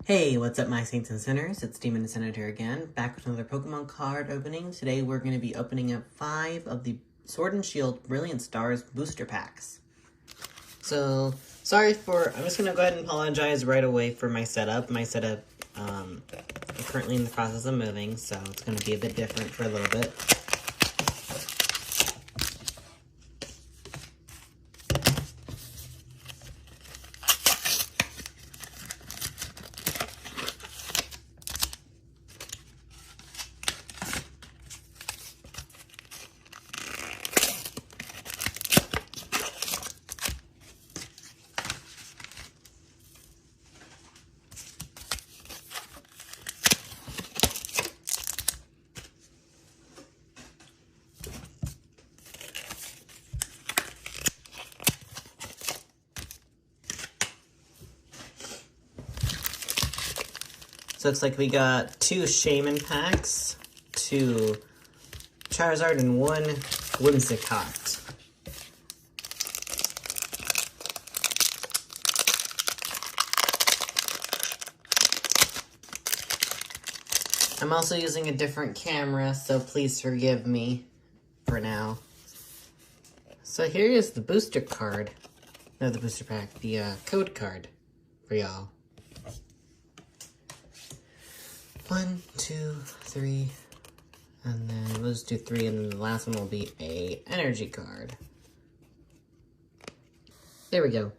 Hey, what's up my saints and sinners? It's Demon and Senator again, back with another Pokemon card opening. Today we're going to be opening up 5 of the Sword and Shield Brilliant Stars booster packs. So, I'm just going to go ahead and apologize right away for my setup. I'm currently in the process of moving, so it's going to be a bit different for a little bit. So looks like we got 2 Shaman packs, 2 Charizard, and 1 Whimsicott. I'm also using a different camera, so please forgive me for now. So here is the booster card. No, the booster pack, the code card for y'all. 1, 2, 3, and then we'll just do 3, and then the last one will be a energy card. There we go.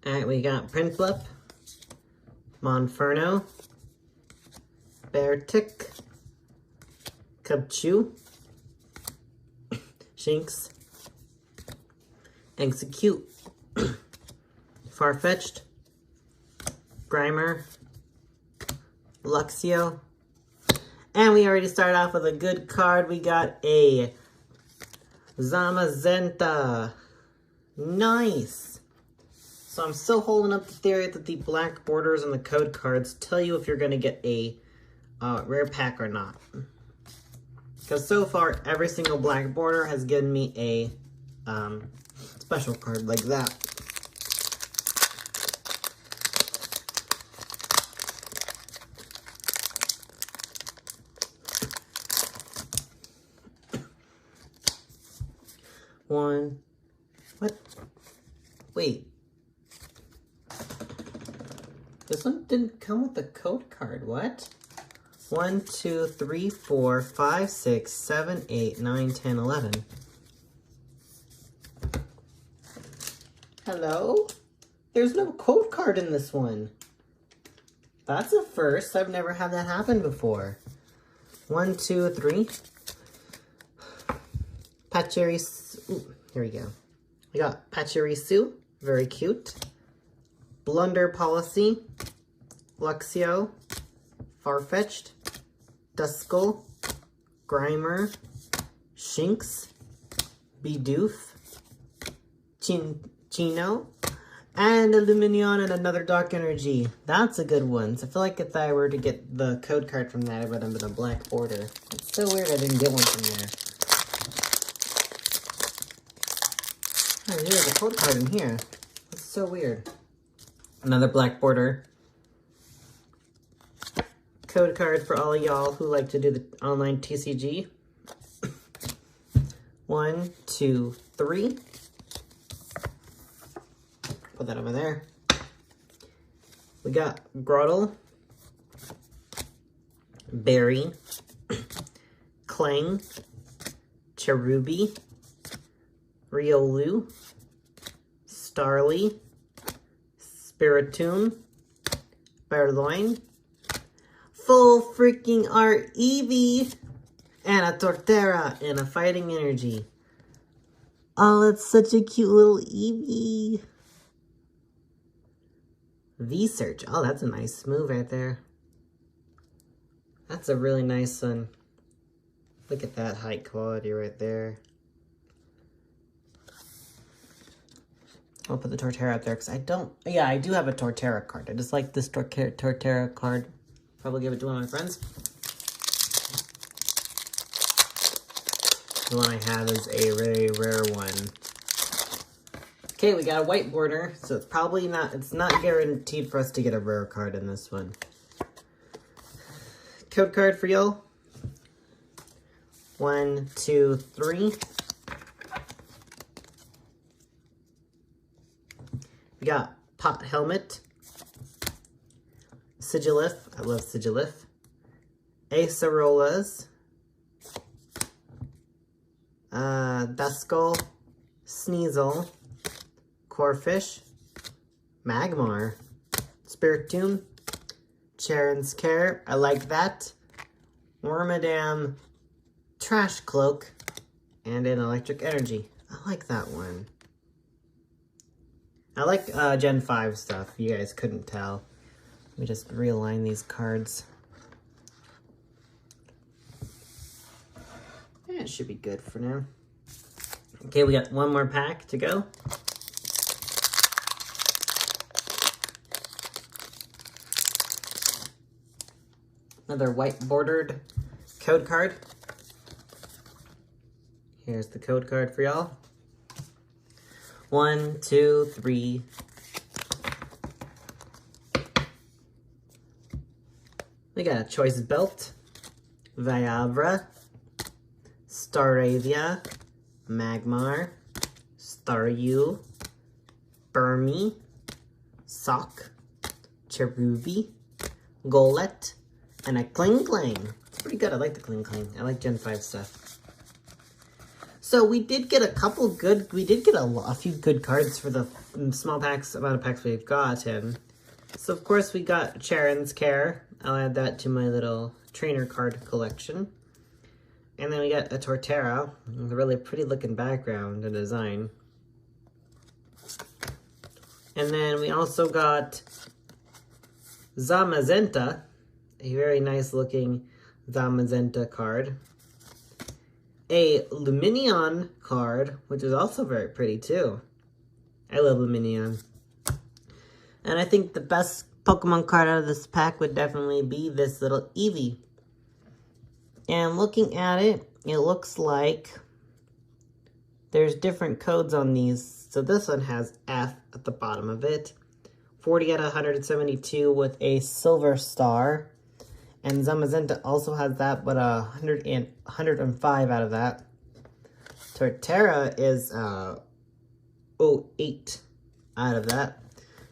Alright, we got Prinplup, Monferno, Beartic, Cubchoo, Shinx, Execute, Farfetch'd, Grimer, Luxio, and we already started off with a good card. We got a Zamazenta. Nice! So I'm still holding up the theory that the black borders on the code cards tell you if you're going to get a rare pack or not. Because so far, every single black border has given me a special card like that. One. What? Wait. This one didn't come with the code card. What? 1, 2, 3, 4, 5, 6, 7, 8, 9, 10, 11. Hello? There's no code card in this one. That's a first. I've never had that happen before. 1, 2, 3. Pachirisu. Here we go. We got Pachirisu, very cute. Blunder Policy, Luxio, Farfetch'd, Duskull, Grimer, Shinx, Bidoof, Chino, and Illuminion and another Dark Energy. That's a good one. So I feel like if I were to get the code card from that, I would have been a black border. It's so weird I didn't get one from there. Oh, there's a code card in here. That's so weird. Another black border. Code card for all of y'all who like to do the online TCG. 1, 2, 3. Put that over there. We got Grottle, Berry, Clang, Cherubi, Riolu, Starly, Spiritomb, Purloin, full freaking art Eevee, and a Torterra and a Fighting Energy. Oh, it's such a cute little Eevee. V-Search. Oh, that's a nice move right there. That's a really nice one. Look at that height quality right there. I'll put the Torterra up there because I don't... Yeah, I do have a Torterra card. I just like this Torterra card. Probably give it to one of my friends. The one I have is a very rare one. Okay, we got a white border, so it's not guaranteed for us to get a rare card in this one. Code card for y'all. 1, 2, 3. We got Pot Helmet. Sigilif. I love Sigilif. Acerolas. Duskull. Sneasel. Corfish. Magmar. Spiritomb. Charon's Care. I like that. Wormadam. Trash Cloak. And an Electric Energy. I like that one. I like Gen 5 stuff. You guys couldn't tell. Let me just realign these cards. That should be good for now. Okay, we got one more pack to go. Another white bordered code card. Here's the code card for y'all. 1, 2, 3. We got a Choice Belt, Viabra, Staravia, Magmar, Staryu, Burmy, Sock, Cherubi, Golett, and a Kling Kling. It's pretty good. I like the Kling Kling. I like Gen 5 stuff. So we did get a few good cards for the small packs, amount of packs we've gotten. So of course we got Charon's Care. I'll add that to my little trainer card collection. And then we got a Torterra with a really pretty looking background and design. And then we also got Zamazenta, a very nice looking Zamazenta card. A Lumineon card, which is also very pretty too. I love Lumineon. And I think the best Pokemon card out of this pack would definitely be this little Eevee. And looking at it, it looks like there's different codes on these. So this one has F at the bottom of it. 40 out of 172 with a silver star. And Zamazenta also has that, but 105 out of that. Torterra is 08 out of that.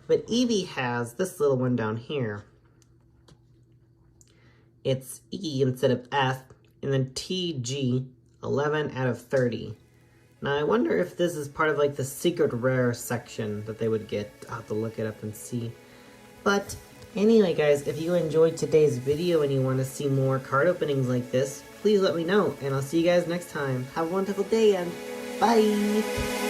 But Eevee has this little one down here. It's E instead of F, and then TG, 11 out of 30. Now I wonder if this is part of like the secret rare section that they would get. I'll have to look it up and see. But anyway guys, if you enjoyed today's video and you want to see more card openings like this, please let me know, and I'll see you guys next time. Have a wonderful day and bye!